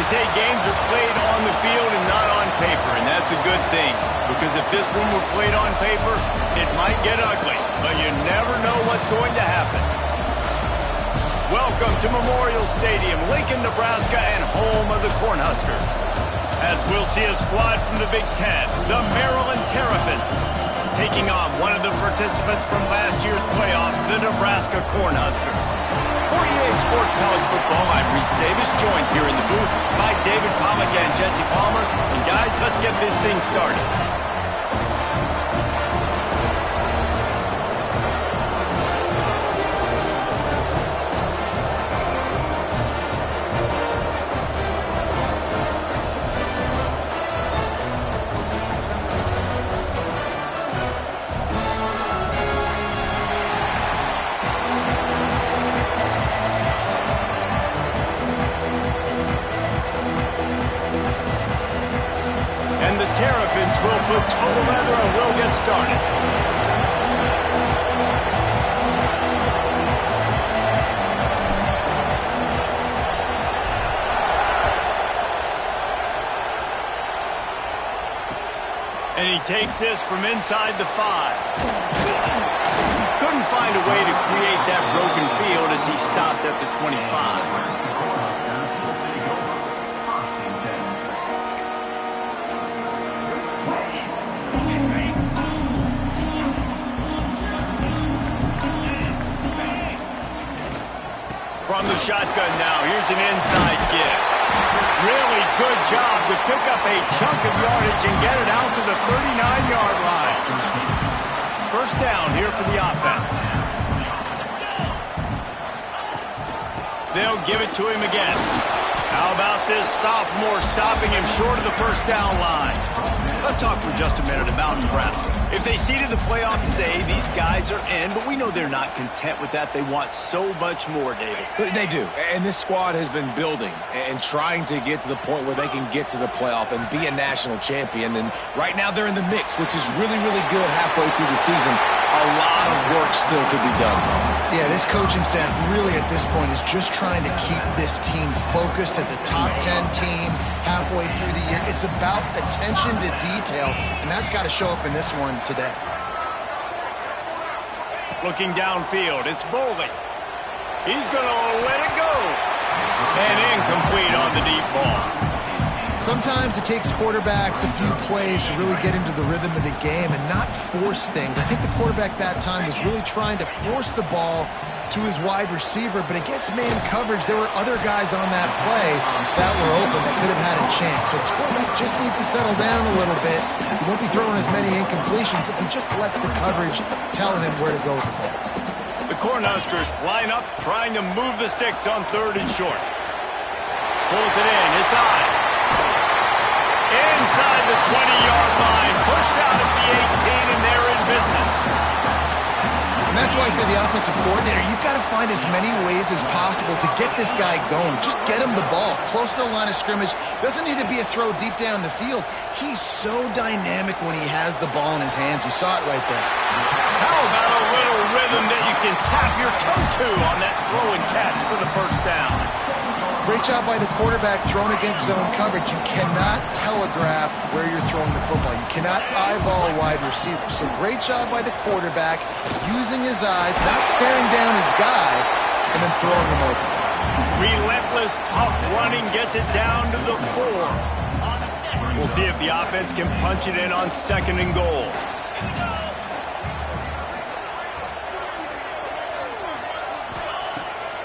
say games are played on the field and not on paper, and that's a good thing. Because if this one were played on paper, it might get ugly. But you never know what's going to happen. Welcome to Memorial Stadium, Lincoln, Nebraska, and home of the Cornhuskers. As we'll see a squad from the Big Ten, the Maryland Terrapins, taking on one of the participants from last year's playoff, the Nebraska Cornhuskers. For EA Sports College Football, I'm Reese Davis, joined here in the booth by David Pollack and Jesse Palmer. And guys, let's get this thing started. Terrapins will put total leather and we'll get started. And he takes this from inside the 5. Couldn't find a way to create that broken field as he stopped at the 25. From the shotgun now, here's an inside give. Really good job to pick up a chunk of yardage and get it out to the 39-yard line. First down here for the offense. They'll give it to him again. How about this sophomore stopping him short of the first down line? Let's talk for just a minute about Nebraska. If they seeded the playoff today, these guys are in, but we know they're not content with that. They want so much more, David. They do, and this squad has been building and trying to get to the point where they can get to the playoff and be a national champion. And right now they're in the mix, which is really, really good halfway through the season. A lot of work still to be done, though. Yeah, this coaching staff really at this point is just trying to keep this team focused as a top 10 team halfway through the year. It's about attention to detail, and that's got to show up in this one today. Looking downfield, it's Bowling. He's going to let it go. And incomplete on the deep ball. Sometimes it takes quarterbacks a few plays to really get into the rhythm of the game and not force things. I think the quarterback that time was really trying to force the ball to his wide receiver, but against man coverage, there were other guys on that play that were open that could have had a chance. So the quarterback just needs to settle down a little bit. He won't be throwing as many incompletions if he just lets the coverage tell him where to go with the ball. The Cornhuskers line up, trying to move the sticks on 3rd and short. Pulls it in, it's Ives. Inside the 20-yard line, pushed out at the 18, and they're in business. And that's why for the offensive coordinator, you've got to find as many ways as possible to get this guy going. Just get him the ball close to the line of scrimmage. Doesn't need to be a throw deep down the field. He's so dynamic when he has the ball in his hands. You saw it right there. How about a little rhythm that you can tap your toe to on that throw and catch for the first down? Great job by the quarterback throwing against zone coverage. You cannot telegraph where you're throwing the football. You cannot eyeball a wide receiver. So great job by the quarterback using his eyes, not staring down his guy, and then throwing him open. Relentless, tough running gets it down to the 4. We'll see if the offense can punch it in on 2nd and goal.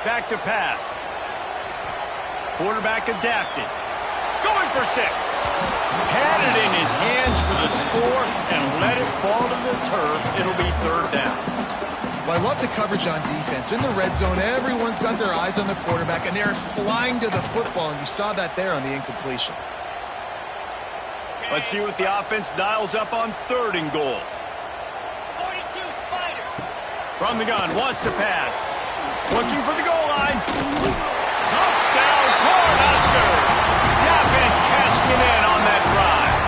Back to pass. Quarterback adapted. Going for 6. Had it in his hands for the score and let it fall to the turf. It'll be 3rd down. Well, I love the coverage on defense. In the red zone, everyone's got their eyes on the quarterback, and they're flying to the football, and you saw that there on the incompletion. Let's see what the offense dials up on 3rd and goal. 42 Spider. From the gun, wants to pass. Looking for the goal line. Touchdown, Cornhuskers! The offense cashing it in on that drive.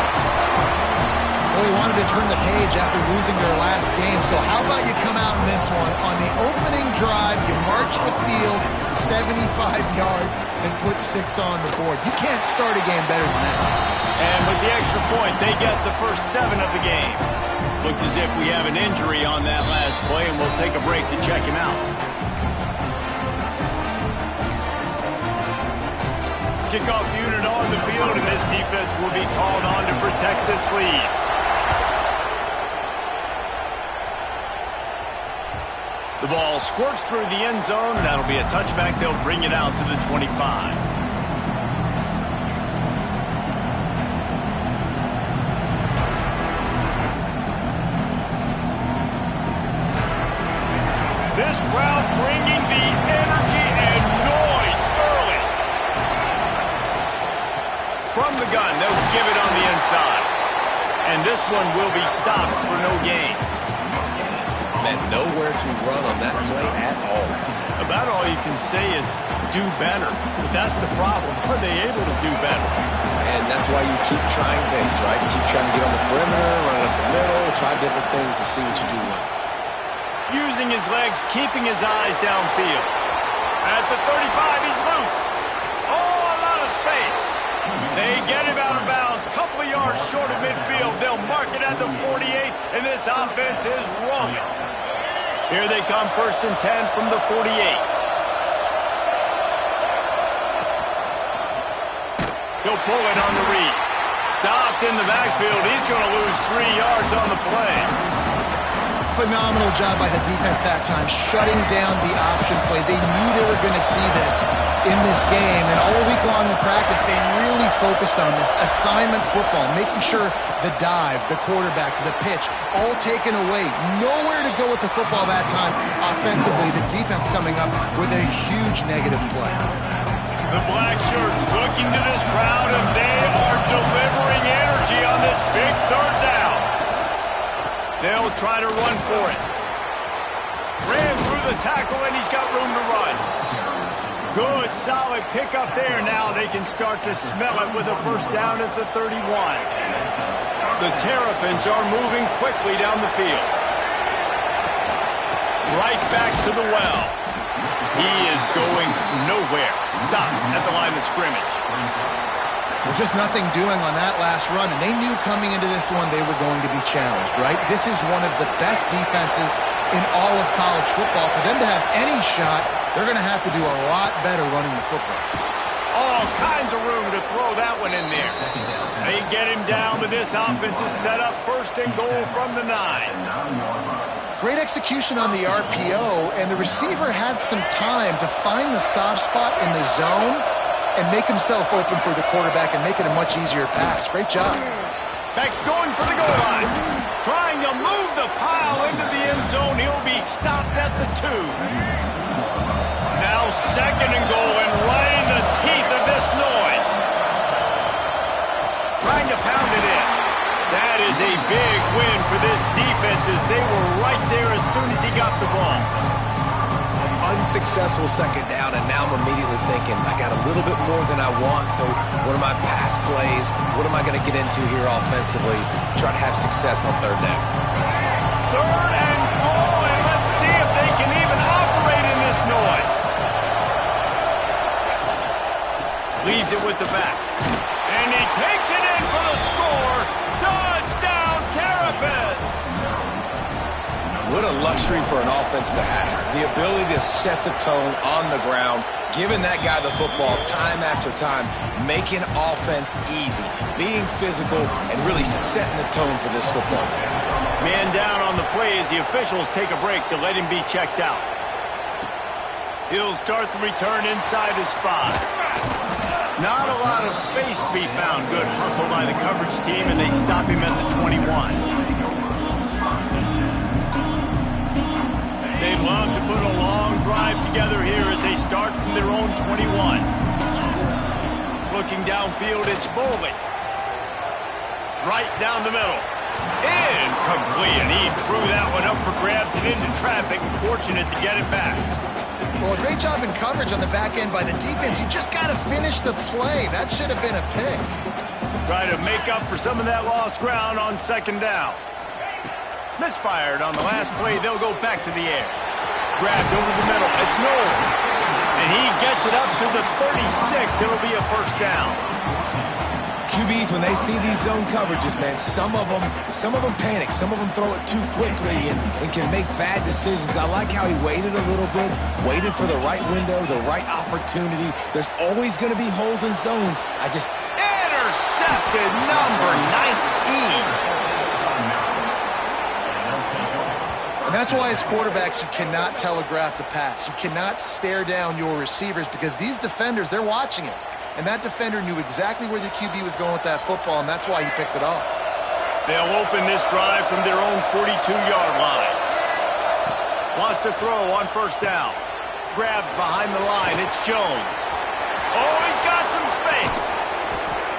Well, they wanted to turn the page after losing their last game, so how about you come out in this one? On the opening drive, you march the field 75 yards and put 6 on the board. You can't start a game better than that. And with the extra point, they get the first 7 of the game. Looks as if we have an injury on that last play, and we'll take a break to check him out. Kickoff unit on the field, and this defense will be called on to protect this lead. The ball squirts through the end zone. That'll be a touchback. They'll bring it out to the 25. This crowd bringing the energy and noise early. From the gun, they'll give it on the inside. And this one will be stopped for no gain. Man, nowhere to run on that play at all. About all you can say is do better. But that's the problem. Are they able to do better? And that's why you keep trying things, right? You keep trying to get on the perimeter, run up the middle, try different things to see what you do well. Using his legs, keeping his eyes downfield. At the 35, he's loose. Oh, a lot of space. They get him out of bounds. Couple of yards short of midfield. They'll mark it at the 48, and this offense is rolling. Here they come, 1st and 10 from the 48. He'll pull it on the read. Stopped in the backfield. He's going to lose 3 yards on the play. Phenomenal job by the defense that time, shutting down the option play. They knew they were going to see this in this game, and all week long in practice, they really focused on this assignment football, making sure the dive, the quarterback, the pitch, all taken away. Nowhere to go with the football that time. Offensively, the defense coming up with a huge negative play. The black shirts looking to this crowd, and they are delivering energy on this big 3rd down. They'll try to run for it. Ran through the tackle, and he's got room to run. Good, solid pickup there. Now they can start to smell it with a 1st down at the 31. The Terrapins are moving quickly down the field. Right back to the well. He is going nowhere. Stop at the line of scrimmage. Well, just nothing doing on that last run, and they knew coming into this one they were going to be challenged, right? This is one of the best defenses in all of college football. For them to have any shot, they're going to have to do a lot better running the football. All kinds of room to throw that one in there. They get him down, but this offense is set up 1st and goal from the 9. Great execution on the RPO, and the receiver had some time to find the soft spot in the zone and make himself open for the quarterback and make it a much easier pass. Great job. Beck's going for the goal line. Trying to move the pile into the end zone. He'll be stopped at the 2. Now 2nd and goal, and right in the teeth of this noise. Trying to pound it in. That is a big win for this defense as they were right there as soon as he got the ball. Unsuccessful 2nd down, and now I'm immediately thinking, I got a little bit more than I want, so what are my pass plays? What am I going to get into here offensively? Try to have success on 3rd down. 3rd and goal, and let's see if they can even operate in this noise. Leaves it with the back. And he takes it in for the score. Touchdown, Terrapins! What a luxury for an offense to have. The ability to set the tone on the ground, giving that guy the football time after time, making offense easy, being physical, and really setting the tone for this football game. Man down on the play as the officials take a break to let him be checked out. He'll start the return inside his 5. Not a lot of space to be found. Good hustle by the coverage team, and they stop him at the 21. They'd love to put a long drive together here as they start from their own 21. Looking downfield, it's Boley. Right down the middle. Incomplete, and he threw that one up for grabs and into traffic. Fortunate to get it back. Well, a great job in coverage on the back end by the defense. You just got to finish the play. That should have been a pick. Try to make up for some of that lost ground on second down. Misfired on the last play. They'll go back to the air. Grabbed over the middle. It's Knowles. And he gets it up to the 36. It'll be a first down. QBs, when they see these zone coverages, man, some of them panic. Some of them throw it too quickly and can make bad decisions. I like how he waited a little bit, waited for the right window, the right opportunity. There's always going to be holes in zones. Intercepted, number 19. And that's why as quarterbacks, you cannot telegraph the pass. You cannot stare down your receivers because these defenders, they're watching it. And that defender knew exactly where the QB was going with that football, and that's why he picked it off. They'll open this drive from their own 42-yard line. Wants to throw on first down. Grabbed behind the line. It's Jones. Oh, he's got some space.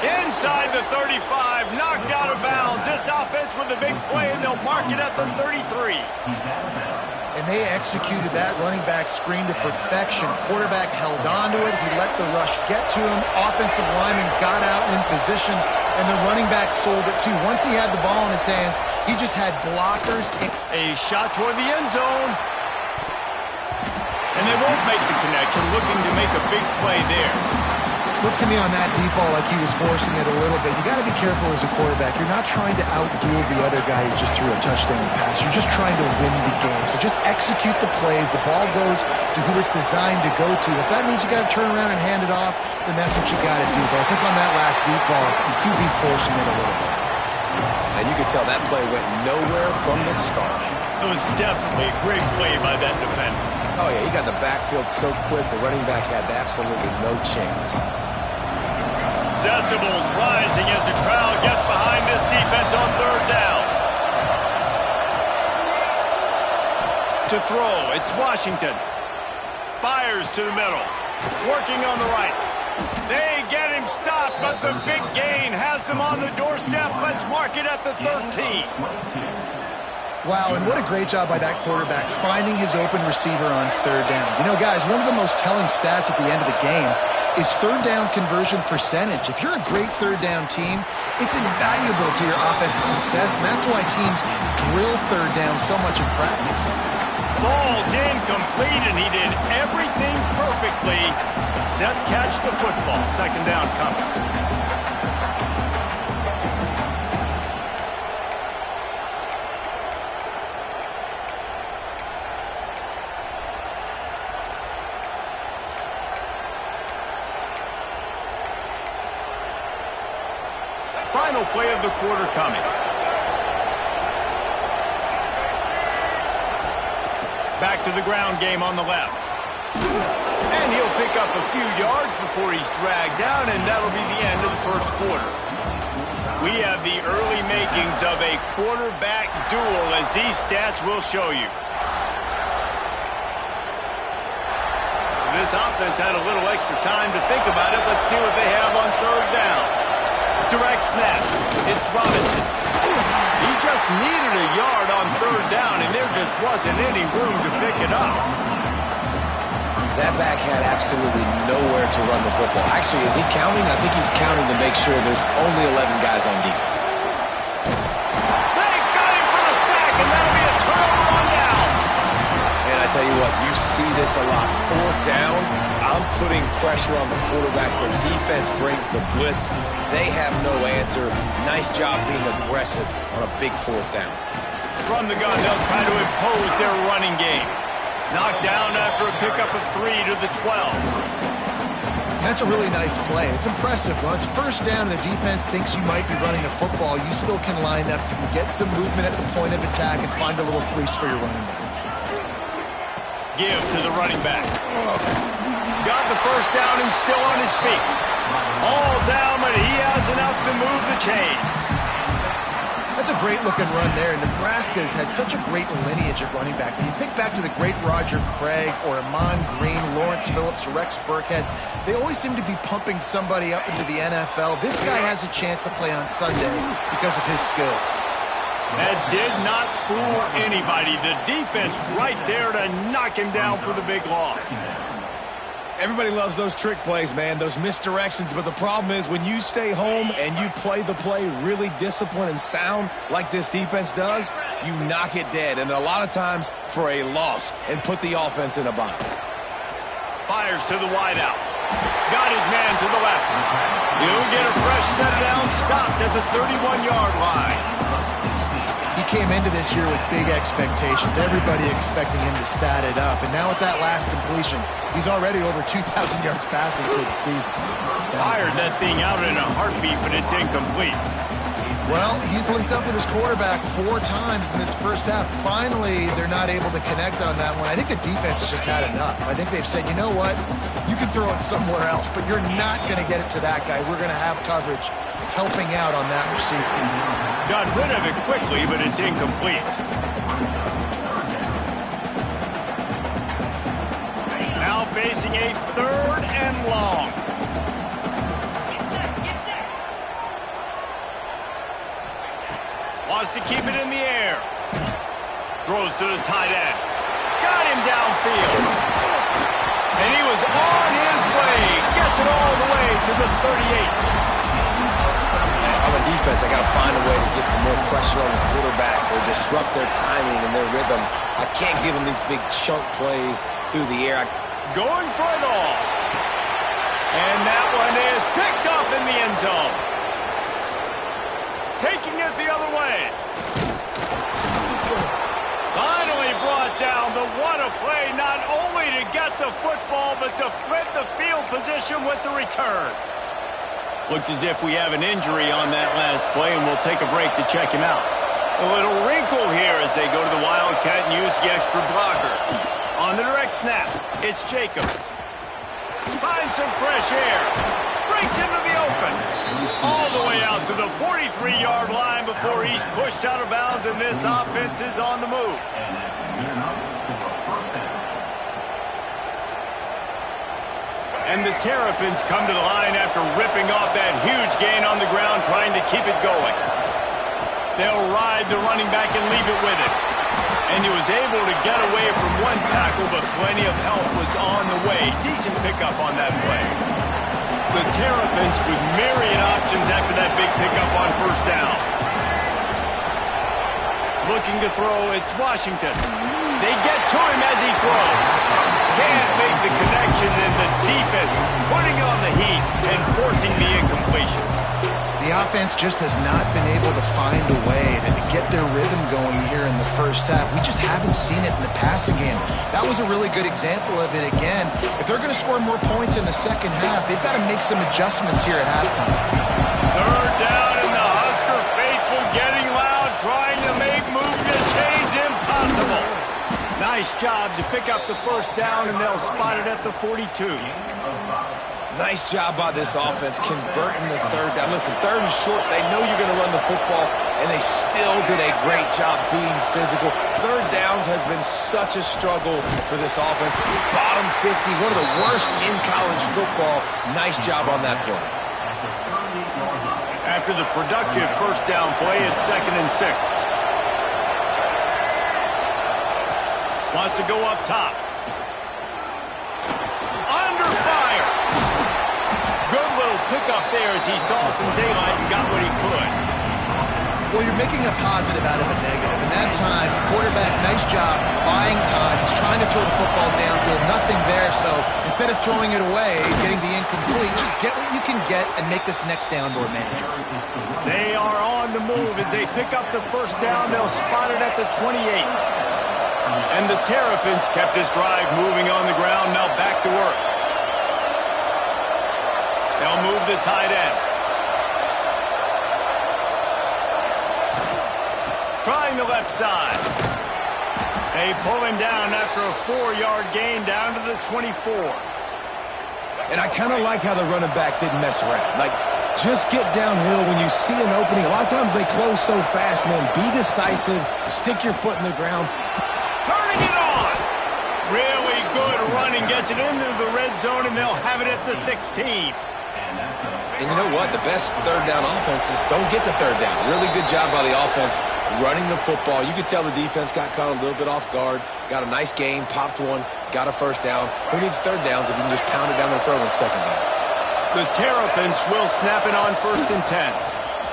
Inside the 35, knocked out of bounds. This offense with a big play, and they'll mark it at the 33. And they executed that running back screen to perfection. Quarterback held onto it. He let the rush get to him. Offensive lineman got out in position, and the running back sold it too. Once he had the ball in his hands, he just had blockers. A shot toward the end zone. And they won't make the connection, looking to make a big play there. Looked to me on that deep ball like he was forcing it a little bit. You got to be careful as a quarterback. You're not trying to outduel the other guy who just threw a touchdown pass. You're just trying to win the game. So just execute the plays. The ball goes to who it's designed to go to. If that means you got to turn around and hand it off, then that's what you got to do. But I think on that last deep ball, the QB forcing it a little bit. And you could tell that play went nowhere from the start. It was definitely a great play by that defender. Oh, yeah, he got in the backfield so quick, the running back had absolutely no chance. Decibels rising as the crowd gets behind this defense on third down. To throw, it's Washington. Fires to the middle. Working on the right. They get him stopped, but the big gain has them on the doorstep. Let's mark it at the 13. Wow, and what a great job by that quarterback finding his open receiver on third down. You know, guys, one of the most telling stats at the end of the game is third down conversion percentage. If you're a great third down team, it's invaluable to your offensive success, and that's why teams drill third down so much in practice. Falls incomplete, and he did everything perfectly except catch the football. Second down coming. Final play of the quarter coming. Back to the ground game on the left. And he'll pick up a few yards before he's dragged down, and that'll be the end of the first quarter. We have the early makings of a quarterback duel, as these stats will show you. This offense had a little extra time to think about it. Let's see what they have on third down. Direct snap. It's Robinson. He just needed a yard on third down, and there just wasn't any room to pick it up. That back had absolutely nowhere to run the football. Actually, is he counting? I think he's counting to make sure there's only 11 guys on defense. They got him for the sack, and that'll be a turnover on downs. And I tell you what, you see this a lot. Fourth down, I'm putting pressure on the quarterback. The defense brings the blitz. They have no answer. Nice job being aggressive on a big fourth down. From the gun, they'll try to impose their running game. Knocked down after a pickup of 3 to the 12. That's a really nice play. It's impressive. When it's first down and the defense thinks you might be running a football, you still can line up. You can get some movement at the point of attack and find a little crease for your running back. Give to the running back. Got the first down and still on his feet. All down, but he has enough to move the chains. That's a great-looking run there. Nebraska's had such a great lineage at running back. When you think back to the great Roger Craig or Amon Green, Lawrence Phillips, Rex Burkhead, they always seem to be pumping somebody up into the NFL. This guy has a chance to play on Sunday because of his skills. That did not fool anybody. The defense right there to knock him down for the big loss. Everybody loves those trick plays, man, those misdirections, but the problem is when you stay home and you play the play really disciplined and sound like this defense does, you knock it dead, and a lot of times for a loss, and put the offense in a bind. Fires to the wideout. Got his man to the left. He'll get a fresh set down, stopped at the 31-yard line. He came into this year with big expectations. Everybody expecting him to stat it up. And now with that last completion, he's already over 2,000 yards passing for the season. Fired that thing out in a heartbeat, but it's incomplete. Well, he's linked up with his quarterback 4 times in this first half. Finally, they're not able to connect on that one. I think the defense has just had enough. I think they've said, you know what? You can throw it somewhere else, but you're not going to get it to that guy. We're going to have coverage helping out on that receiver. Got rid of it quickly, but it's incomplete. Now facing a 3rd and long. Wants to keep it in the air. Throws to the tight end. Got him downfield. And he was on his way. Gets it all the way to the 38. On the defense, I got to find a way to get some more pressure on the quarterback or disrupt their timing and their rhythm. I can't give them these big chunk plays through the air. Going for it all. And that one is picked up in the end zone. Taking it the other way. Finally brought down, but what a play, not only to get the football, but to flip the field position with the return. Looks as if we have an injury on that last play, and we'll take a break to check him out. A little wrinkle here as they go to the Wildcat and use the extra blocker. On the direct snap, it's Jacobs. Finds some fresh air. Breaks into the open. All the way out to the 43-yard line before he's pushed out of bounds, and this offense is on the move. And the Terrapins come to the line after ripping off that huge gain on the ground, trying to keep it going. They'll ride the running back and leave it with him. And he was able to get away from one tackle, but plenty of help was on the way. Decent pickup on that play. The Terrapins with myriad options after that big pickup on first down. Looking to throw, it's Washington. They get to him as he throws. Can't make the connection, and the defense putting on the heat and forcing the incompletion. The offense just has not been able to find a way to get their rhythm going here in the first half. We just haven't seen it in the passing game. That was a really good example of it again. If they're going to score more points in the second half, they've got to make some adjustments here at halftime. 3rd down, and the Husker faithful getting loud, trying to make move to change impossible. Nice job to pick up the first down, and they'll spot it at the 42. Nice job by this offense converting the 3rd down. Listen, 3rd and short, they know you're going to run the football, and they still did a great job being physical. 3rd downs has been such a struggle for this offense. Bottom 50, one of the worst in college football. Nice job on that play. After the productive first down play, it's 2nd and 6. Wants to go up top. Under fire. Good little pickup there as he saw some daylight and got what he could. Well, you're making a positive out of a negative. And that time, quarterback, nice job, buying time. He's trying to throw the football downfield. Nothing there, so instead of throwing it away, getting the incomplete, just get what you can get and make this next down more manageable. They are on the move as they pick up the first down. They'll spot it at the 28. And the Terrapins kept this drive moving on the ground. Now back to work. They'll move the tight end. Trying the left side. They pull him down after a 4-yard gain down to the 24. And I kind of like how the running back didn't mess around. Like, just get downhill when you see an opening. A lot of times they close so fast, man. Be decisive. Stick your foot in the ground. Turning it on. Really good running. Gets it into the red zone, and they'll have it at the 16. And you know what? The best third down offenses don't get the third down. Really good job by the offense running the football. You could tell the defense got caught a little bit off guard, got a nice gain, popped one, got a first down. Who needs third downs if you can just pound it down their throat on second down? The Terrapins will snap it on 1st and 10.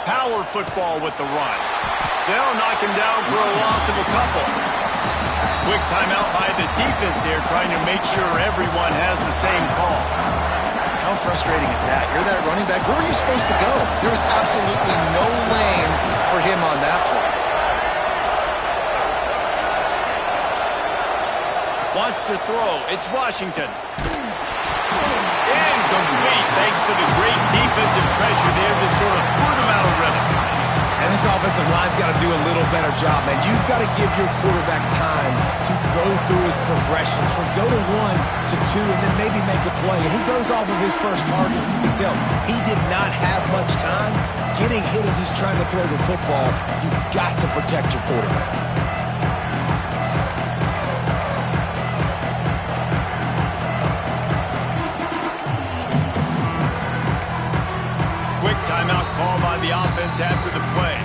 Power football with the run. They'll knock him down for a loss of a couple. Quick timeout by the defense there, trying to make sure everyone has the same call. How frustrating is that? You're that running back. Where were you supposed to go? There was absolutely no lane for him on that play. Wants to throw. It's Washington. Incomplete, thanks to the great defensive pressure there that sort of threw them out of rhythm. And this offensive line's got to do a little better job, man. You've got to give your quarterback time to go through his progressions from go to 1 to 2 and then maybe make a play. And he goes off of his first target. You can tell he did not have much time getting hit as he's trying to throw the football. You've got to protect your quarterback. Timeout call by the offense after the play.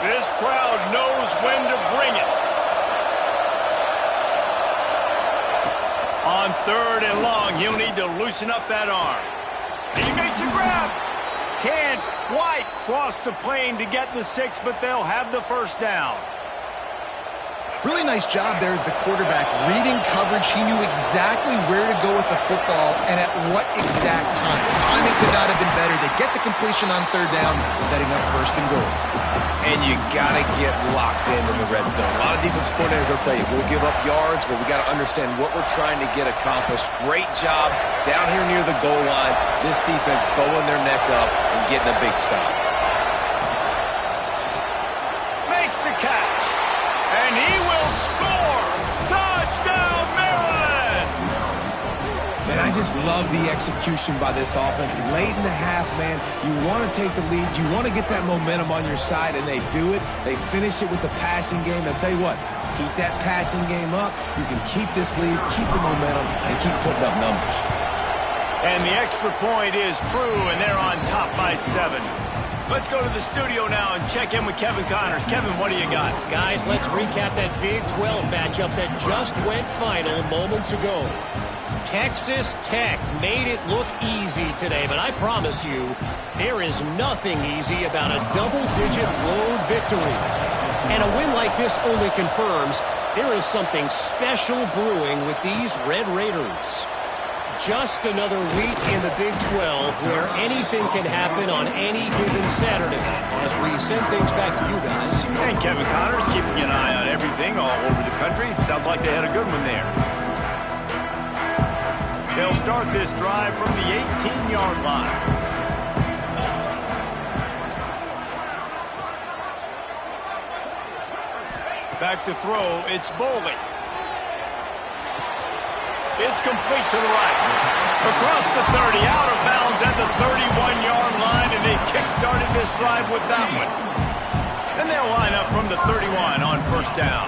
This crowd knows when to bring it. On 3rd and long, he'll need to loosen up that arm. He makes a grab. Can't quite cross the plane to get the 6, but they'll have the first down. Really nice job there of the quarterback. Reading coverage, he knew exactly where to go with the football and at what exact time. The timing could not have been better. They get the completion on 3rd down, setting up 1st and goal. And you got to get locked into the red zone. A lot of defense coordinators, they'll tell you, we'll give up yards, but we got to understand what we're trying to get accomplished. Great job down here near the goal line. This defense bowing their neck up and getting a big stop. Makes the catch. And he will score. Touchdown, Maryland! Man, I just love the execution by this offense. Late in the half, man, you want to take the lead. You want to get that momentum on your side, and they do it. They finish it with the passing game. I'll tell you what, keep that passing game up. You can keep this lead, keep the momentum, and keep putting up numbers. And the extra point is true, and they're on top by 7. Let's go to the studio now and check in with Kevin Connors. Kevin, what do you got? Guys, let's recap that Big 12 matchup that just went final moments ago. Texas Tech made it look easy today, but I promise you, there is nothing easy about a double-digit road victory. And a win like this only confirms there is something special brewing with these Red Raiders. Just another week in the Big 12 where anything can happen on any given Saturday. As we send things back to you guys. And Kevin Connors keeping an eye on everything all over the country. Sounds like they had a good one there. They'll start this drive from the 18-yard line. Back to throw, it's Boley. It's complete to the right. Across the 30, out of bounds at the 31-yard line, and they kick-started this drive with that one. And they'll line up from the 31 on 1st down.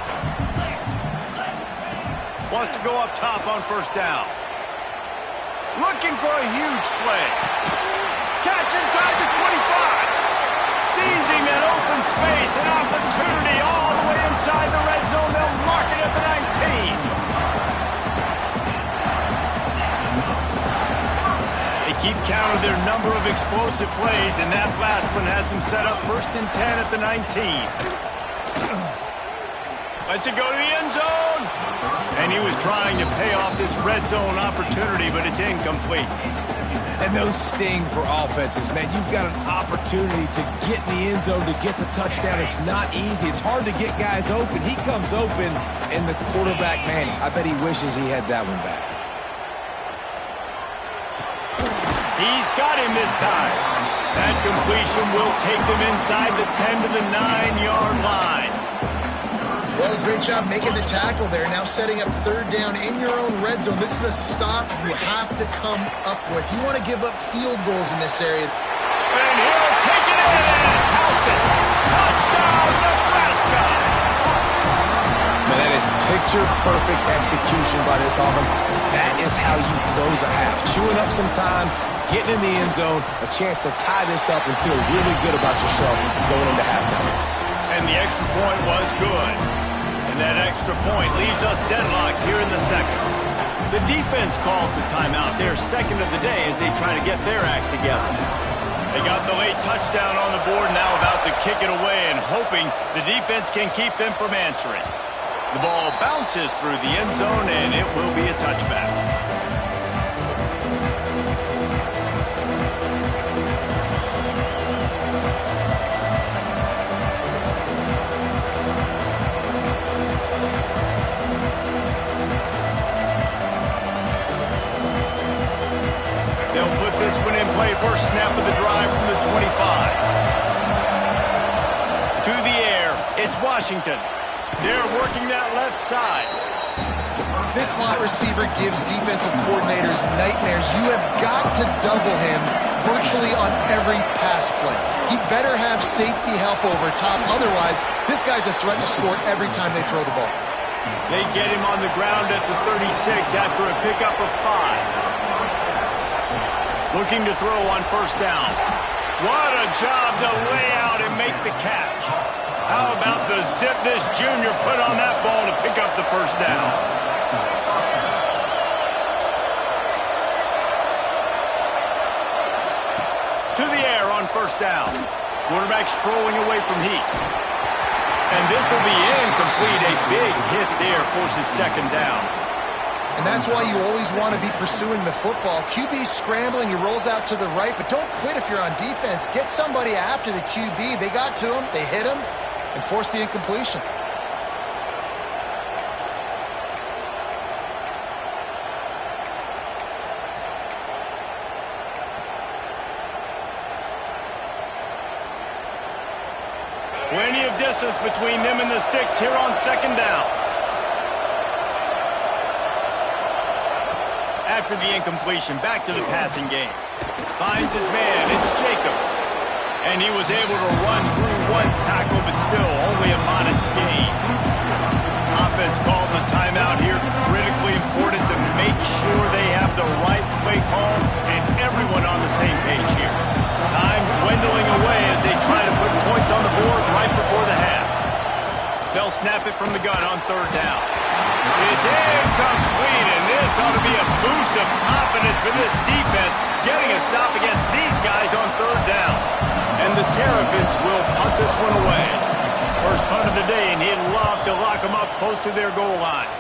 Wants to go up top on 1st down. Looking for a huge play. Catch inside the 25. Seizing an open space, an opportunity all the way inside the red zone. They'll mark it at the 19. Keep count of their number of explosive plays, and that last one has them set up 1st and 10 at the 19. Lets it go to the end zone. And he was trying to pay off this red zone opportunity, but it's incomplete. And those sting for offenses, man. You've got an opportunity to get in the end zone, to get the touchdown. It's not easy. It's hard to get guys open. He comes open, and the quarterback, man, I bet he wishes he had that one back. He's got him this time. That completion will take them inside the 10 to the 9-yard line. Well, great job making the tackle there. Now setting up third down in your own red zone. This is a stop you have to come up with. You want to give up field goals in this area. And he'll take it in and house it. Touchdown, Nebraska! Man, that is picture-perfect execution by this offense. That is how you close a half. Chewing up some time, getting in the end zone, a chance to tie this up and feel really good about yourself going into halftime. And the extra point was good. And that extra point leaves us deadlocked here in the second. The defense calls the timeout, their second of the day, as they try to get their act together. They got the late touchdown on the board, now about to kick it away and hoping the defense can keep them from answering. The ball bounces through the end zone, and it will be a touchback. They'll put this one in play. First snap of the drive from the 25. To the air, it's Washington. They're working that left side. This slot receiver gives defensive coordinators nightmares. You have got to double him virtually on every pass play. He better have safety help over top. Otherwise, this guy's a threat to score every time they throw the ball. They get him on the ground at the 36 after a pickup of 5. Looking to throw on first down. What a job to lay out and make the catch. How about the zip this junior put on that ball to pick up the first down? To the air on first down. Quarterback strolling away from heat. And this will be incomplete. A big hit there forces second down. And that's why you always want to be pursuing the football. QB's scrambling, he rolls out to the right, but don't quit if you're on defense. Get somebody after the QB. They got to him, they hit him, and forced the incompletion. Plenty of distance between them and the sticks here on second down. After the incompletion, back to the passing game. Finds his man, it's Jacobs. And he was able to run through one tackle, but still only a modest gain. Offense calls a timeout here, critically important to make sure they have the right play call and everyone on the same page here. Time dwindling away as they try to put points on the board right before the half. They'll snap it from the gun on third down. It's incomplete, and this ought to be a boost of confidence for this defense, getting a stop against these guys on third down. And the Terrapins will punt this one away. First punt of the day, and he'd love to lock them up close to their goal line.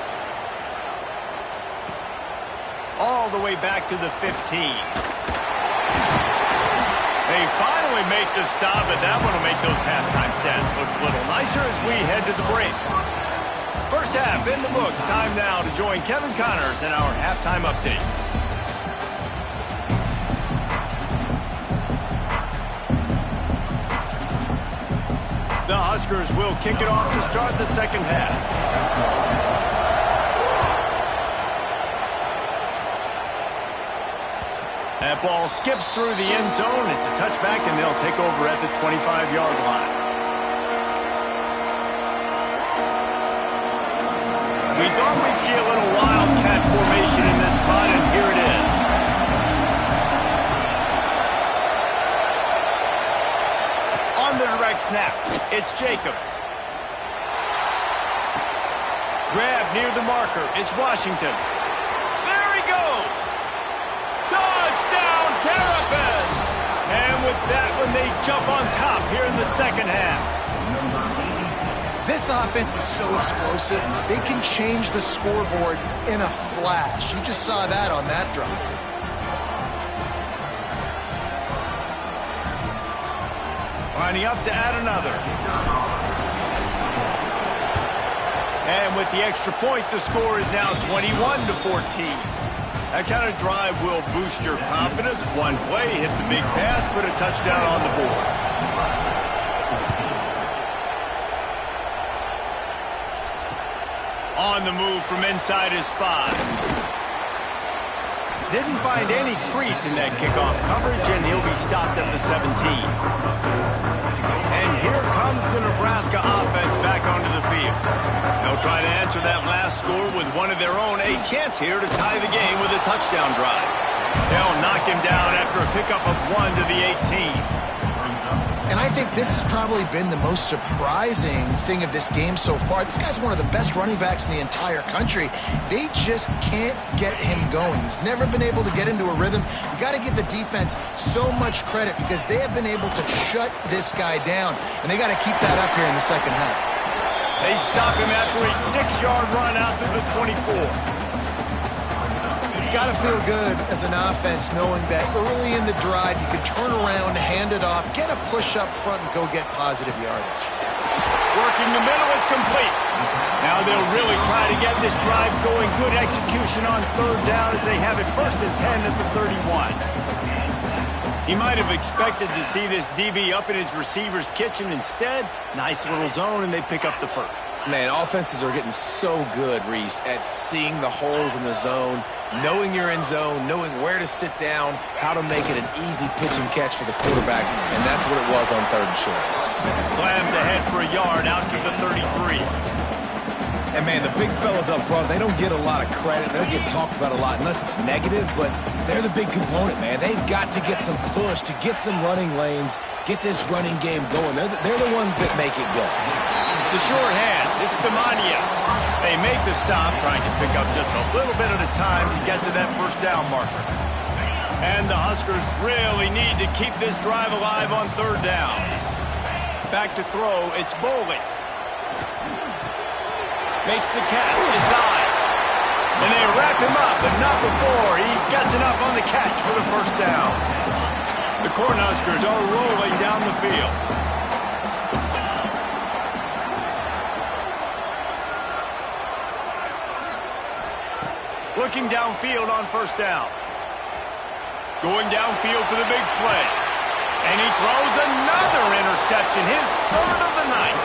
All the way back to the 15. They finally make the stop, but that one will make those halftime stats look a little nicer as we head to the break. First half in the books. Time now to join Kevin Connors in our halftime update. The Huskers will kick it off to start the second half. That ball skips through the end zone. It's a touchback, and they'll take over at the 25-yard line. We thought we'd see a little wildcat formation in this spot, and here it is. On the direct snap, it's Jacobs. Grab near the marker, it's Washington. There he goes! Touchdown, Terrapins! And with that one, they jump on top here in the second half. This offense is so explosive, they can change the scoreboard in a flash. You just saw that on that drive. Lining up to add another. And with the extra point, the score is now 21-14. That kind of drive will boost your confidence. One play, hit the big pass, put a touchdown on the board. On the move from inside his 5. Didn't find any crease in that kickoff coverage, and he'll be stopped at the 17. And here comes the Nebraska offense back onto the field. They'll try to answer that last score with one of their own. A chance here to tie the game with a touchdown drive. They'll knock him down after a pickup of 1 to the 18. And I think this has probably been the most surprising thing of this game so far. This guy's one of the best running backs in the entire country. They just can't get him going. He's never been able to get into a rhythm. You got to give the defense so much credit because they have been able to shut this guy down, and they got to keep that up here in the second half. They stop him after a 6-yard run out to the 24. It's got to feel good as an offense knowing that early in the drive you can turn around, hand it off, get a push up front, and go get positive yardage. Working the middle, it's complete. Now they'll really try to get this drive going. Good execution on 3rd down as they have it 1st and 10 at the 31. He might have expected to see this DB up in his receiver's kitchen. Instead, nice little zone, and they pick up the 1st. Man, offenses are getting so good, Reese, at seeing the holes in the zone, knowing you're in zone, knowing where to sit down, how to make it an easy pitch and catch for the quarterback, and that's what it was on 3rd and short. Slams ahead for a yard out to the 33. And, man, the big fellas up front, they don't get a lot of credit. They don't get talked about a lot unless it's negative, but they're the big component, man. They've got to get some push, to get some running lanes, get this running game going. They're the ones that make it go. The short hands, it's Demania. They make the stop, trying to pick up just a little bit at a time to get to that 1st down marker. And the Huskers really need to keep this drive alive on 3rd down. Back to throw, it's Bowling. Makes the catch, it's Ives. And they wrap him up, but not before he gets enough on the catch for the 1st down. The Cornhuskers are rolling down the field. Looking downfield on 1st down. Going downfield for the big play. And he throws another interception, his 3rd of the night.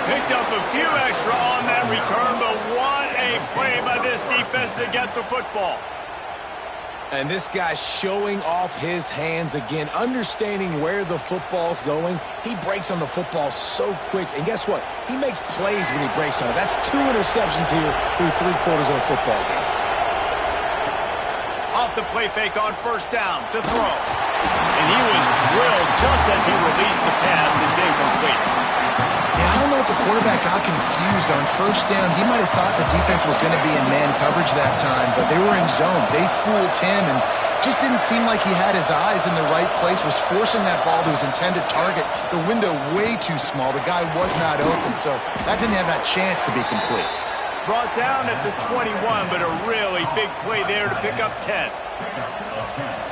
Picked up a few extra on that return, but what a play by this defense to get the football. And this guy's showing off his hands again, understanding where the football's going. He breaks on the football so quick. And guess what? He makes plays when he breaks on it. That's 2 interceptions here through 3 quarters of a football game. Off the play fake on 1st down to throw. And he was drilled just as he released the pass. It's incomplete. Yeah, I don't know if the quarterback got confused on 1st down. He might have thought the defense was going to be in man coverage that time, but they were in zone. They fooled him and just didn't seem like he had his eyes in the right place, was forcing that ball to his intended target. The window way too small. The guy was not open, so that didn't have that chance to be complete. Brought down at the 21, but a really big play there to pick up 10.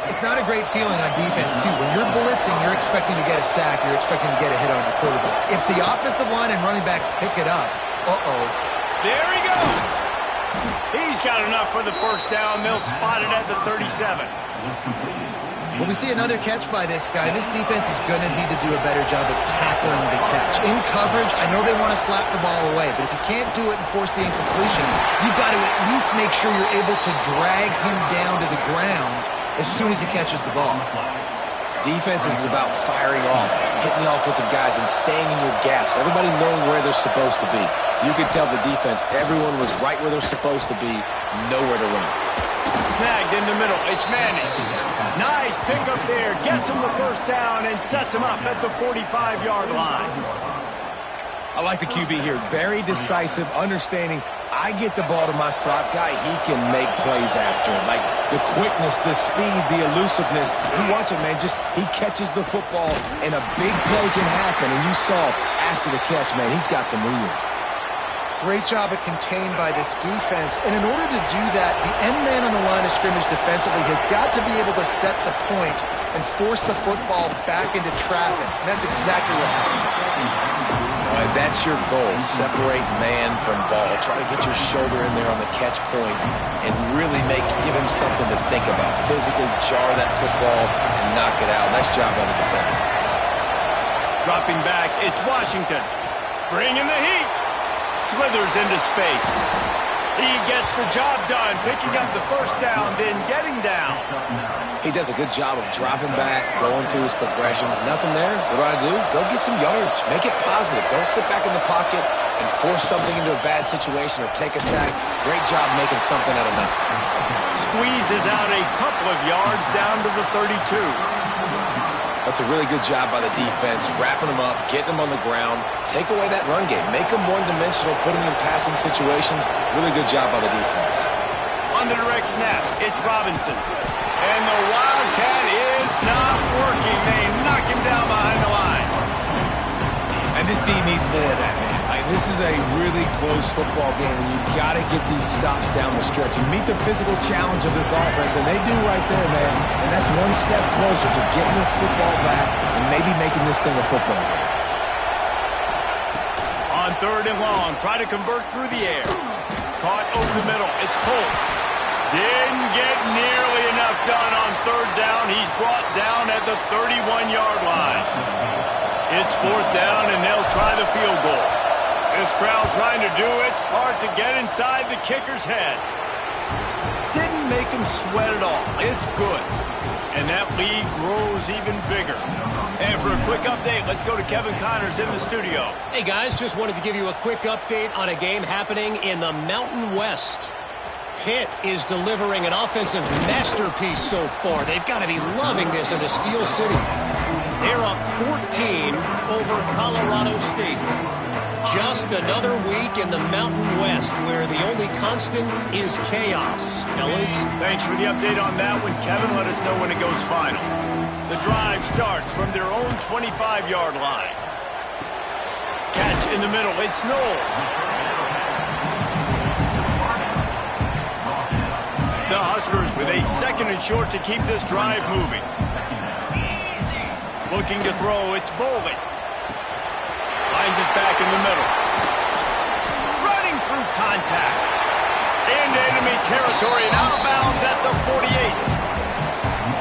It's not a great feeling on defense, too. When you're blitzing, you're expecting to get a sack. You're expecting to get a hit on your quarterback. If the offensive line and running backs pick it up, there he goes. He's got enough for the 1st down. They'll spot it at the 37. Well, we see another catch by this guy. This defense is going to need to do a better job of tackling the catch. In coverage, I know they want to slap the ball away, but if you can't do it and force the incompletion, you've got to at least make sure you're able to drag him down to the ground as soon as he catches the ball. Defense is about firing off, hitting the offensive guys, and staying in your gaps. Everybody knowing where they're supposed to be. You could tell the defense, everyone was right where they're supposed to be, nowhere to run. Snagged in the middle, it's Manning. Nice pickup there, gets him the 1st down and sets him up at the 45-yard line. I like the QB here. Very decisive, understanding I get the ball to my slot guy, he can make plays after it. Like the quickness, the speed, the elusiveness. You watch it, man, he catches the football and a big play can happen. And you saw after the catch, man, he's got some wheels. Great job at contained by this defense. And in order to do that, the end man on the line of scrimmage defensively has got to be able to set the point and force the football back into traffic. And that's exactly what happened. All right, that's your goal. Separate man from ball. Try to get your shoulder in there on the catch point and really give him something to think about. Physically jar that football and knock it out. Nice job by the defender. Dropping back, it's Washington. Bringing the heat. slithers into space. He gets the job done, picking up the first down, then getting down. He does a good job of dropping back, going through his progressions. Nothing there. What do? Go get some yardage. Make it positive. Don't sit back in the pocket and force something into a bad situation or take a sack. Great job making something out of nothing. Squeezes out a couple of yards down to the 32. That's a really good job by the defense, wrapping them up, getting them on the ground, take away that run game, make them one-dimensional, put them in passing situations. Really good job by the defense. On the direct snap, it's Robinson. And the Wildcat is not working. They knock him down behind the line. And this team needs more of that, man. This is a really close football game, and you've got to get these stops down the stretch and meet the physical challenge of this offense, and they do right there, man. And that's one step closer to getting this football back and maybe making this thing a football game. On 3rd and long, try to convert through the air. Caught over the middle. It's Cole. Didn't get nearly enough done on 3rd down. He's brought down at the 31-yard line. It's 4th down, and they'll try the field goal. This crowd trying to do its part to get inside the kicker's head. Didn't make him sweat at all. It's good. And that lead grows even bigger. And for a quick update, let's go to Kevin Connors in the studio. Hey, guys, just wanted to give you a quick update on a game happening in the Mountain West. Pitt is delivering an offensive masterpiece so far. They've got to be loving this in Steel City. They're up 14 over Colorado State. Just another week in the Mountain West where the only constant is chaos. Fellas? Thanks for the update on that one, Kevin. Let us know when it goes final. The drive starts from their own 25-yard line. Catch in the middle. It's Knowles. The Huskers with a 2nd and short to keep this drive moving. Looking to throw. It's Boley. Finds his back in the middle. Running through contact. Into enemy territory and out of bounds at the 48.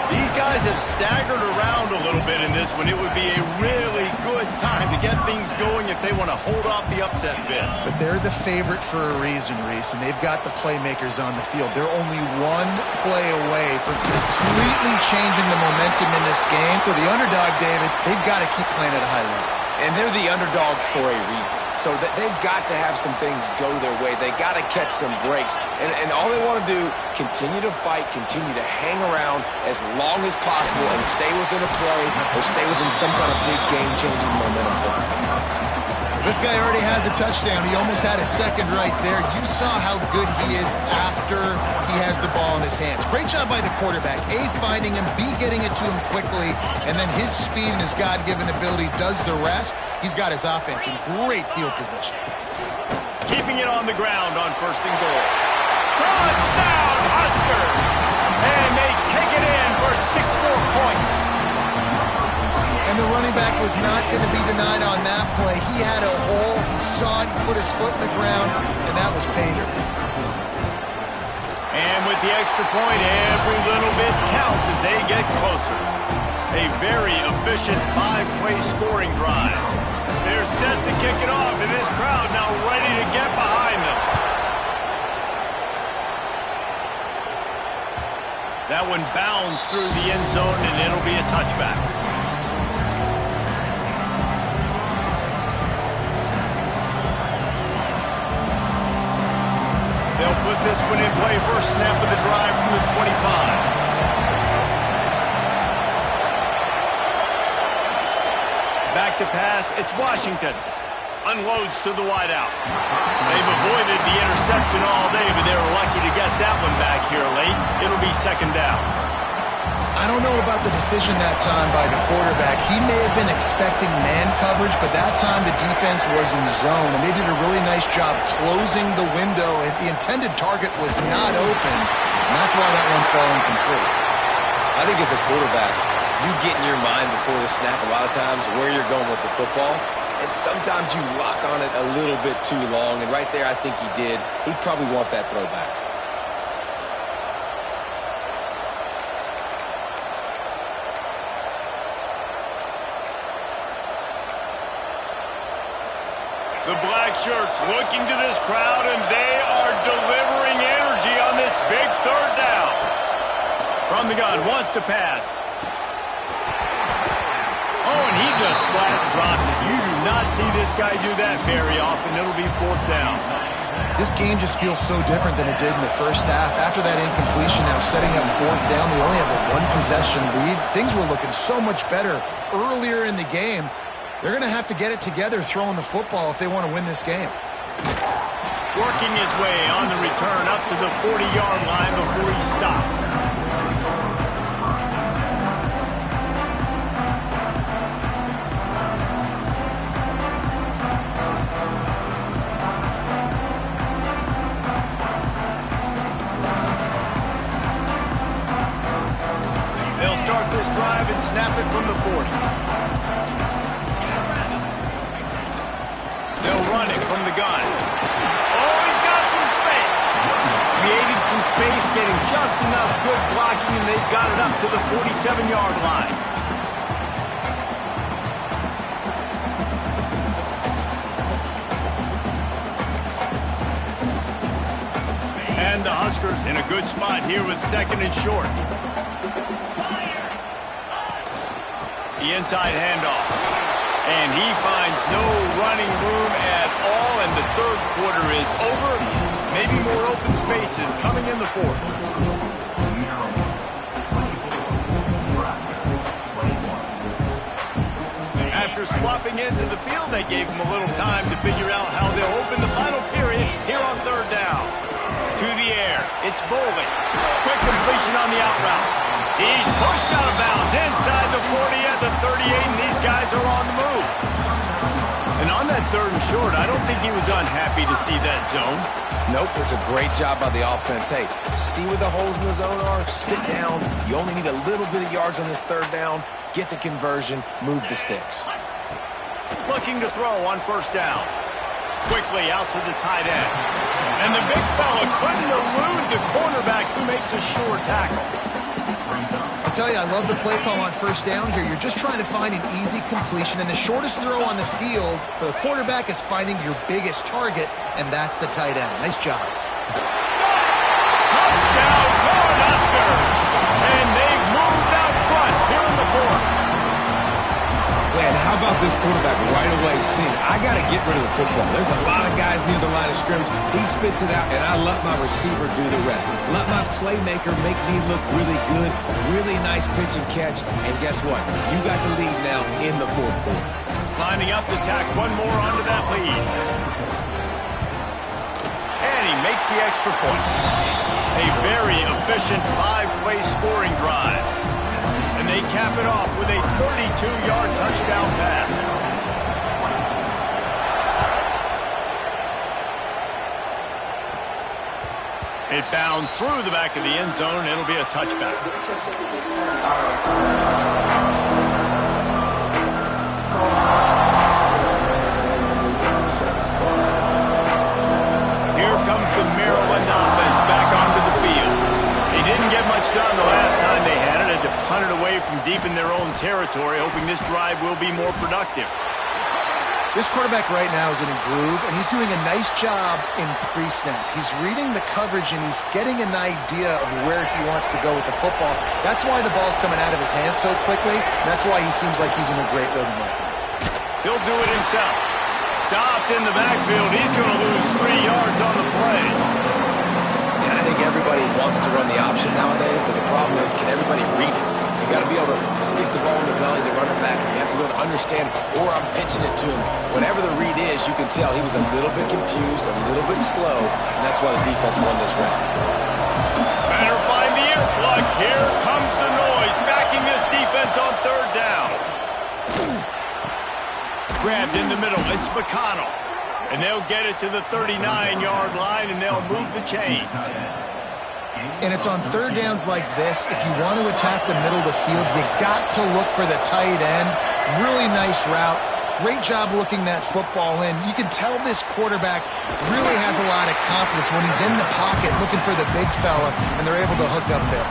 These guys have staggered around a little bit in this one. It would be a really good time to get things going if they want to hold off the upset bid. But they're the favorite for a reason, Reese, and they've got the playmakers on the field. They're only one play away from completely changing the momentum in this game. So the underdog, David, they've got to keep playing at a high level. And they're the underdogs for a reason. So that they've got to have some things go their way. They got to catch some breaks. And all they want to do, continue to fight, continue to hang around as long as possible and stay within a play or stay within some kind of big game-changing momentum play. This guy already has a touchdown. He almost had a second right there. You saw how good he is after he has the ball in his hands. Great job by the quarterback. A, finding him, B, getting it to him quickly, and then his speed and his God-given ability does the rest. He's got his offense in great field position. Keeping it on the ground on 1st and goal. Touchdown, Husker! And they take it in for 6 more points. And the running back was not going to be denied on that play. He had a hole. He saw it. He put his foot in the ground, and that was Pater. And with the extra point, every little bit counts as they get closer. A very efficient 5-play scoring drive. They're set to kick it off, and this crowd now ready to get behind them. That one bounds through the end zone, and it'll be a touchback. They'll put this one in play. First snap of the drive from the 25. Back to pass. It's Washington. Unloads to the wideout. They've avoided the interception all day, but they were lucky to get that one back here late. It'll be 2nd down. I don't know about the decision that time by the quarterback. He may have been expecting man coverage, but that time the defense was in zone, and they did a really nice job closing the window. The intended target was not open, and that's why that one fell incomplete. I think as a quarterback, you get in your mind before the snap a lot of times where you're going with the football, and sometimes you lock on it a little bit too long, and right there I think he did. He'd probably want that throwback. The black shirts looking to this crowd, and they are delivering energy on this big third down. From the gun, wants to pass. Oh, and he just flat dropped it. You do not see this guy do that very often. It'll be fourth down. This game just feels so different than it did in the first half. After that incompletion, now setting up fourth down, they only have a one-possession lead. Things were looking so much better earlier in the game. They're going to have to get it together throwing the football if they want to win this game. Working his way on the return up to the 40-yard line before he stopped. They'll start this drive and snap it from the 40. They'll run it from the gun. Oh, he's got some space. Creating some space, getting just enough good blocking, and they've got it up to the 47-yard line. And the Huskers in a good spot here with second and short. The inside handoff. And he finds no running room at all, and the third quarter is over. Maybe more open spaces coming in the fourth. After swapping into the field, they gave him a little time to figure out how they'll open the final period here on third down. To the air, it's Bowling. Quick completion on the out route. He's pushed out of bounds inside the 40 at the 38, and these guys are on the move. And on that third and short, I don't think he was unhappy to see that zone. Nope, it was a great job by the offense. Hey, see where the holes in the zone are? Sit down. You only need a little bit of yards on this third down. Get the conversion. Move the sticks. Looking to throw on first down. Quickly out to the tight end. And the big fella couldn't elude the cornerback who makes a sure tackle. I'll tell you, I love the play call on first down here. You're just trying to find an easy completion, and the shortest throw on the field for the quarterback is finding your biggest target, and that's the tight end. Nice job. Touchdown, Cornhuskers! And they've moved out front here in the fourth. Man, how about this quarterback right away seeing, I got to get rid of the football. There's a lot of guys near the line of scrimmage. He spits it out, and I let my receiver do the rest. Let my playmaker make me look really good. Really nice pitch and catch. And guess what? You got the lead now in the fourth quarter. Lining up to tack one more onto that lead. And he makes the extra point. A very efficient five-play scoring drive. And they cap it off with a 32-yard touchdown pass. It bounds through the back of the end zone, and it'll be a touchback. Here comes the Maryland offense back onto the field. They didn't get much done the last time they had it. Had to punt it away from deep in their own territory, hoping this drive will be more productive. This quarterback right now is in a groove, and he's doing a nice job in pre-snap. He's reading the coverage, and he's getting an idea of where he wants to go with the football. That's why the ball's coming out of his hands so quickly, and that's why he seems like he's in a great rhythm right now. He'll do it himself. Stopped in the backfield. He's going to lose 3 yards on the play. And I think everybody wants to run the option nowadays, but the problem is, can everybody read it? You got to be able to stick the ball in the belly, the runner back, and you have to be able to understand, or I'm pitching it to him. Whatever the read is, you can tell he was a little bit confused, a little bit slow, and that's why the defense won this round. Better find the earplugs. Here comes the noise, backing this defense on third down. Grabbed in the middle, it's McConnell. And they'll get it to the 39-yard line, and they'll move the chains. And it's on third downs like this, if you want to attack the middle of the field, you got to look for the tight end. Really nice route. Great job looking that football in. You can tell this quarterback really has a lot of confidence when he's in the pocket looking for the big fella, and they're able to hook up there.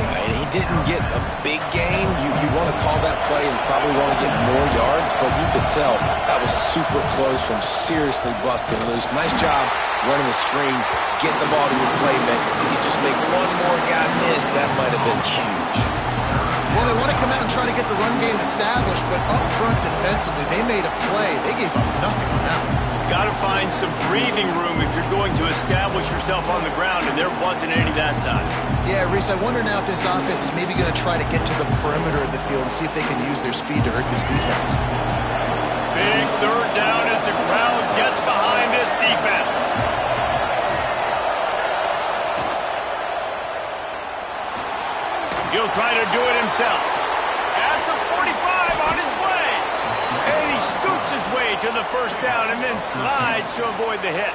And he didn't get a big gain. You want to call that play and probably want to get more yards, but you could tell that was super close from seriously busting loose. Nice job running the screen, getting the ball to your playmaker. If you could just make one more guy miss, that might have been huge. Well, they want to come out and try to get the run game established, but up front defensively, they made a play. They gave up nothing on that one. Got to find some breathing room if you're going to establish yourself on the ground, and there wasn't any that time. Yeah, Reese, I wonder now if this offense is maybe going to try to get to the perimeter of the field and see if they can use their speed to hurt this defense. Big third down as the crowd gets behind this defense. He'll try to do it himself. At the 45 on his way. And he scoots his way to the first down and then slides to avoid the hit.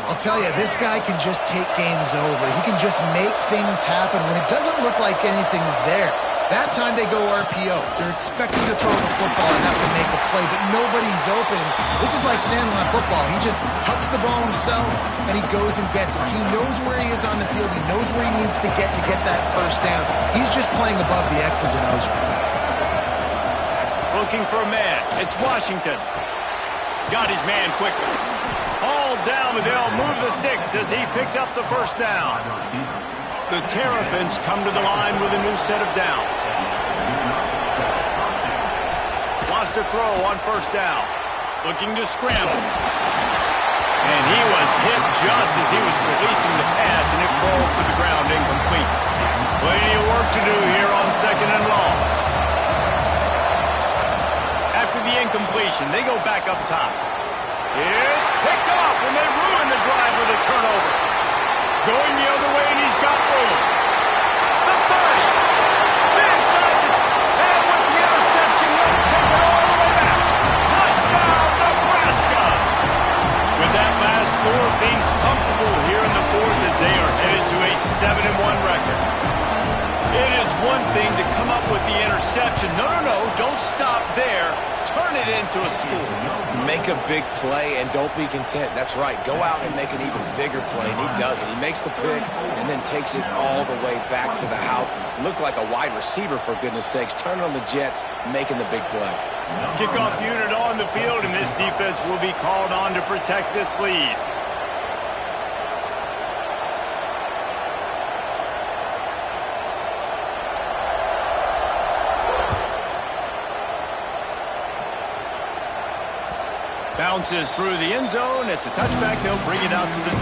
I'll tell you, this guy can just take games over. He can just make things happen when it doesn't look like anything's there. That time they go RPO. They're expecting to throw the football and have to make a play, but nobody's open. This is like Sandlot football. He just tucks the ball himself, and he goes and gets it. He knows where he is on the field. He knows where he needs to get that first down. He's just playing above the X's and O's. Looking for a man. It's Washington. Got his man quickly. Hauled down, but they'll move the sticks as he picks up the first down. The Terrapins come to the line with a new set of downs. Lost a throw on first down. Looking to scramble. And he was hit just as he was releasing the pass, and it falls to the ground incomplete. Plenty of work to do here on second and long. After the incompletion, they go back up top. It's picked off, and they ruin the drive with a turnover. Going the other way, and he's got room. The 30. Inside the... And with the interception, he'll take it all the way back. Touchdown, Nebraska! With that last score, things comfortable here in the fourth as they are headed to a 7-1 record. It is one thing to come up with the interception. No, don't stop there. Turn it into a score. Make a big play and don't be content. That's right. Go out and make an even bigger play, and he does it. He makes the pick and then takes it all the way back to the house. Looked like a wide receiver, for goodness sakes. Turn on the Jets, making the big play. Kickoff unit on the field, and this defense will be called on to protect this lead. Bounces through the end zone. It's a touchback. They'll bring it out to the 25.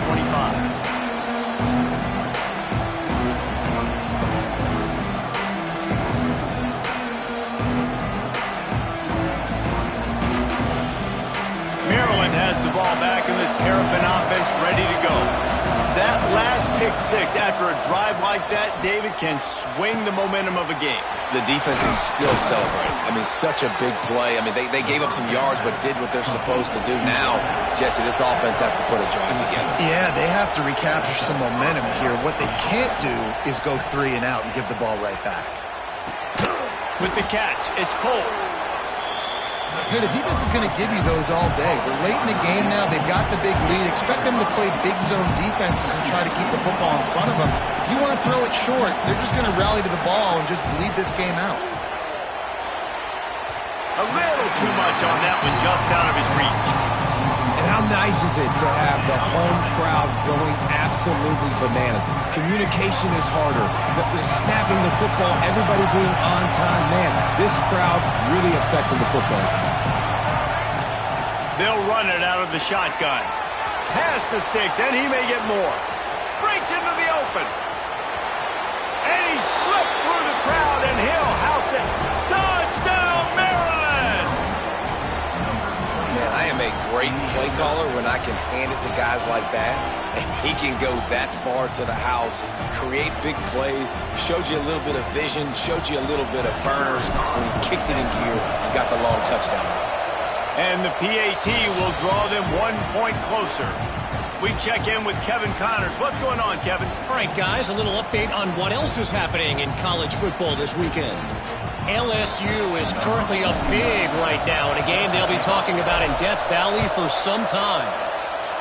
Maryland has the ball back, and the Terrapin offense ready to go. That last pick six after a drive like that, David, can swing the momentum of a game. The defense is still celebrating. I mean, such a big play. I mean, they gave up some yards but did what they're supposed to do. Now, Jesse, this offense has to put a drive together. Yeah, they have to recapture some momentum here. What they can't do is go 3 and out and give the ball right back. With the catch, it's Cole. Yeah, the defense is going to give you those all day. We're late in the game now. They've got the big lead. Expect them to play big zone defenses and try to keep the football in front of them. If you want to throw it short, they're just going to rally to the ball and just bleed this game out. A little too much on that one, just out of his reach. And how nice is it to have the home crowd going absolutely bananas? Communication is harder. The snapping the football, everybody being on time. Man, this crowd really affected the football game. They'll run it out of the shotgun. Past the sticks, and he may get more. Breaks into the open. And he slipped through the crowd, and he'll house it. Touchdown, Maryland! Man, I am a great play caller when I can hand it to guys like that. And he can go that far to the house, create big plays, showed you a little bit of vision, showed you a little bit of burners when he kicked it in gear and got the long touchdown. And the PAT will draw them 1 point closer. We check in with Kevin Connors. What's going on, Kevin? All right, guys, a little update on what else is happening in college football this weekend. LSU is currently up big right now in a game they'll be talking about in Death Valley for some time.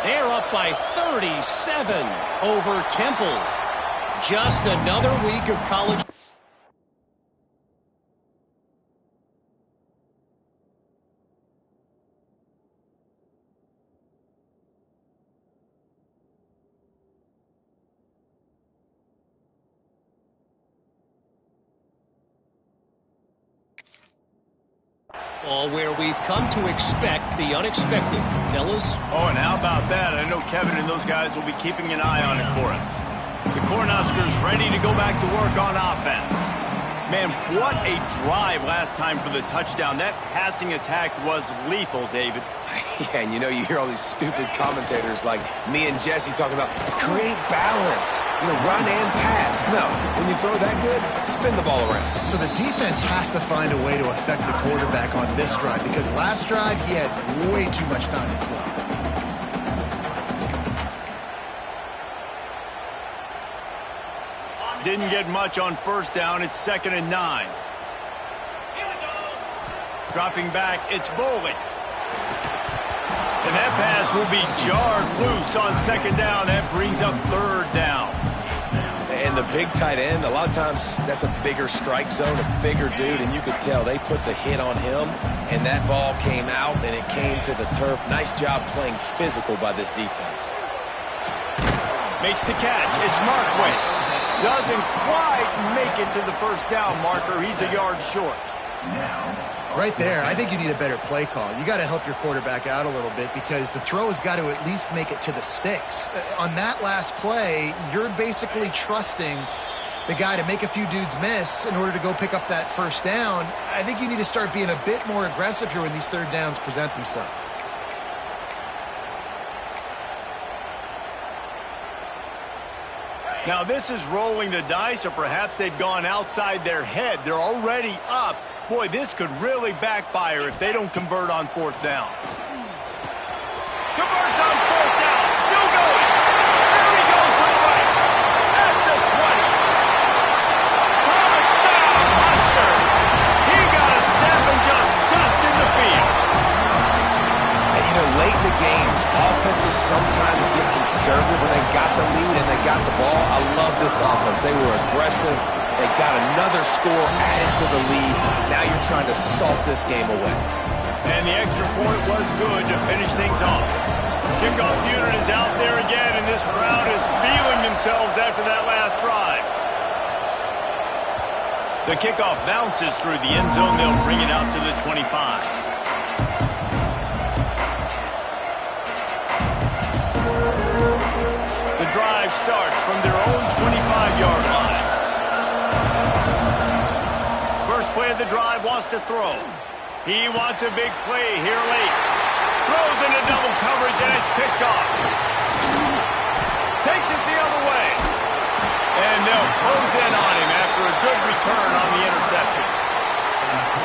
They're up by 37 over Temple. Just another week of college. All where we've come to expect the unexpected, fellas. Oh, and how about that? I know Kevin and those guys will be keeping an eye on it for us. The Cornhuskers ready to go back to work on offense. Man, what a drive last time for the touchdown. That passing attack was lethal, David. Yeah, and you know, you hear all these stupid commentators like me and Jesse talking about create balance, run and pass. No, when you throw that good, spin the ball around. So the defense has to find a way to affect the quarterback on this drive, because last drive he had way too much time to throw. Didn't get much on first down. It's 2nd and 9. Dropping back, it's Bowling. And that pass will be jarred loose on 2nd down. That brings up 3rd down. And the big tight end, a lot of times that's a bigger strike zone, a bigger dude, and you could tell they put the hit on him, and that ball came out, and it came to the turf. Nice job playing physical by this defense. Makes the catch. It's Markway. Doesn't quite make it to the first down marker. He's a yard short. Right there, I think you need a better play call. You got to help your quarterback out a little bit, because the throw has got to at least make it to the sticks. On that last play, you're basically trusting the guy to make a few dudes miss in order to go pick up that first down. I think you need to start being a bit more aggressive here when these 3rd downs present themselves. Now this is rolling the dice, or perhaps they've gone outside their head. They're already up. Boy, this could really backfire if they don't convert on 4th down. Converts on 4th down. Still going. There he goes to the right. At the 20. Touchdown, Husker. He got a step and just dusted the field. And late in the games, offenses sometimes get conservative when they got the lead and they got the ball. I love this offense. They were aggressive. They got another score added to the lead. Now you're trying to salt this game away. And the extra point was good to finish things off. Kickoff unit is out there again, and this crowd is feeling themselves after that last drive. The kickoff bounces through the end zone. They'll bring it out to the 25. The drive starts from their own 25-yard line. First play of the drive, wants to throw. He wants a big play here late. Throws into double coverage, and it's picked off. Takes it the other way. And they'll close in on him after a good return on the interception.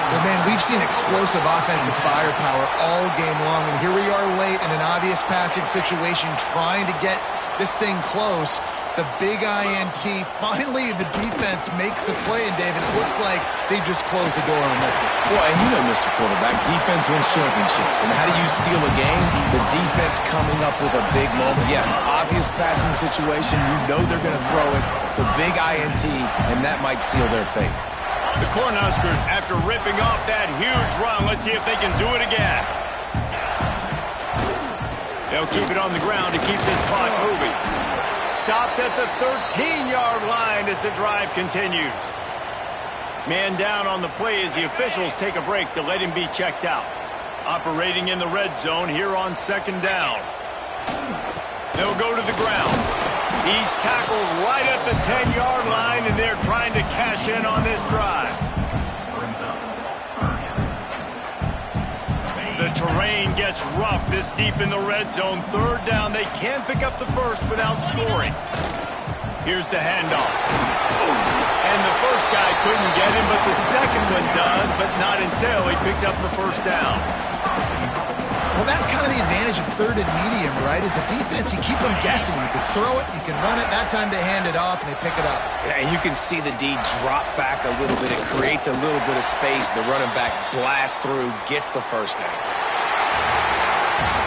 Well, man, we've seen explosive offensive firepower all game long, and here we are late in an obvious passing situation trying to get this thing close. The big INT. Finally, the defense makes a play, and David, it looks like they just closed the door on this one. Well, and you know, Mr. Quarterback, defense wins championships. And how do you seal a game? The defense coming up with a big moment. Yes, obvious passing situation. You know they're going to throw it. The big INT, and that might seal their fate. The Cornhuskers, after ripping off that huge run, let's see if they can do it again. They'll keep it on the ground to keep this clock moving. Stopped at the 13-yard line as the drive continues. Man down on the play as the officials take a break to let him be checked out. Operating in the red zone here on 2nd down. They'll go to the ground. He's tackled right at the 10-yard line, and they're trying to cash in on this drive. The terrain gets rough this deep in the red zone. 3rd down. They can't pick up the first without scoring. Here's the handoff. And the first guy couldn't get him, but the second one does, but not until he picks up the first down. Well, that's kind of the advantage of 3rd and medium, right? Is the defense, you keep them guessing. You can throw it, you can run it. That time they hand it off, and they pick it up. Yeah, and you can see the D drop back a little bit. It creates a little bit of space. The running back blasts through, gets the first down.